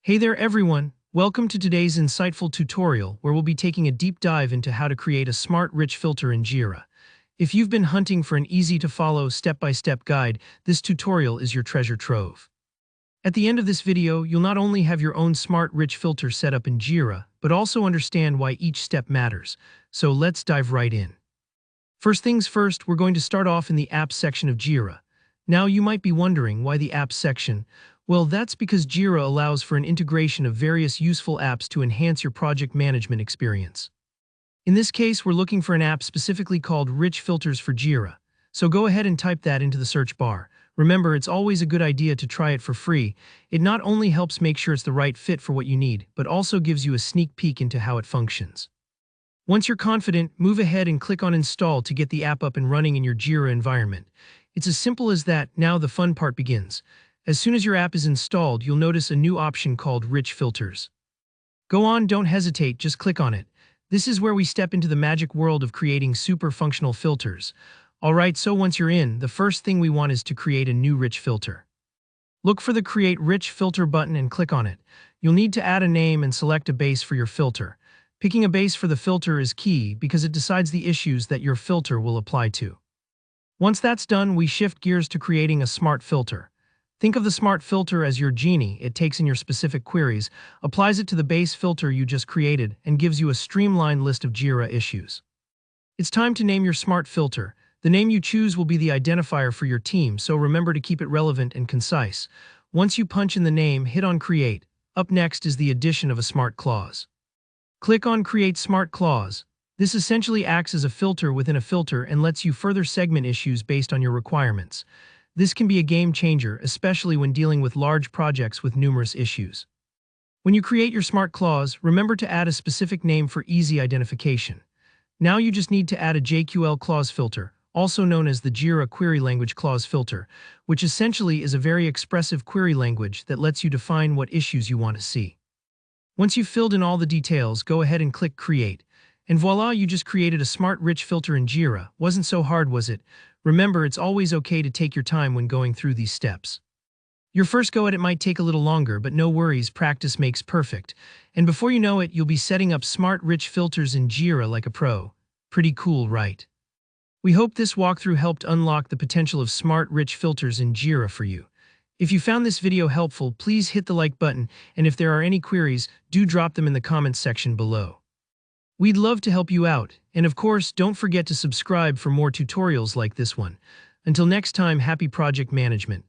Hey there everyone, welcome to today's insightful tutorial where we'll be taking a deep dive into how to create a smart rich filter in Jira. If you've been hunting for an easy-to-follow step-by-step guide, this tutorial is your treasure trove. At the end of this video, you'll not only have your own smart rich filter set up in Jira, but also understand why each step matters. So let's dive right in. First things first, we're going to start off in the Apps section of Jira. Now you might be wondering why the Apps section. Well, that's because Jira allows for an integration of various useful apps to enhance your project management experience. In this case, we're looking for an app specifically called Rich Filters for Jira. So go ahead and type that into the search bar. Remember, it's always a good idea to try it for free. It not only helps make sure it's the right fit for what you need, but also gives you a sneak peek into how it functions. Once you're confident, move ahead and click on Install to get the app up and running in your Jira environment. It's as simple as that. Now the fun part begins. As soon as your app is installed, you'll notice a new option called Rich Filters. Go on, don't hesitate, just click on it. This is where we step into the magic world of creating super functional filters. Alright, so once you're in, the first thing we want is to create a new rich filter. Look for the Create Rich Filter button and click on it. You'll need to add a name and select a base for your filter. Picking a base for the filter is key because it decides the issues that your filter will apply to. Once that's done, we shift gears to creating a smart filter. Think of the smart filter as your genie. It takes in your specific queries, applies it to the base filter you just created, and gives you a streamlined list of Jira issues. It's time to name your smart filter. The name you choose will be the identifier for your team, so remember to keep it relevant and concise. Once you punch in the name, hit on Create. Up next is the addition of a smart clause. Click on Create Smart Clause. This essentially acts as a filter within a filter and lets you further segment issues based on your requirements. This can be a game changer, especially when dealing with large projects with numerous issues. When you create your smart clause, remember to add a specific name for easy identification. Now you just need to add a JQL clause filter, also known as the Jira Query Language Clause Filter, which essentially is a very expressive query language that lets you define what issues you want to see. Once you've filled in all the details, go ahead and click Create. And voila, you just created a smart rich filter in Jira. Wasn't so hard, was it? Remember, it's always okay to take your time when going through these steps. Your first go at it might take a little longer, but no worries, practice makes perfect. And before you know it, you'll be setting up smart rich filters in Jira like a pro. Pretty cool, right? We hope this walkthrough helped unlock the potential of smart rich filters in Jira for you. If you found this video helpful, please hit the like button, and if there are any queries, do drop them in the comments section below. We'd love to help you out, and of course, don't forget to subscribe for more tutorials like this one. Until next time, happy project management.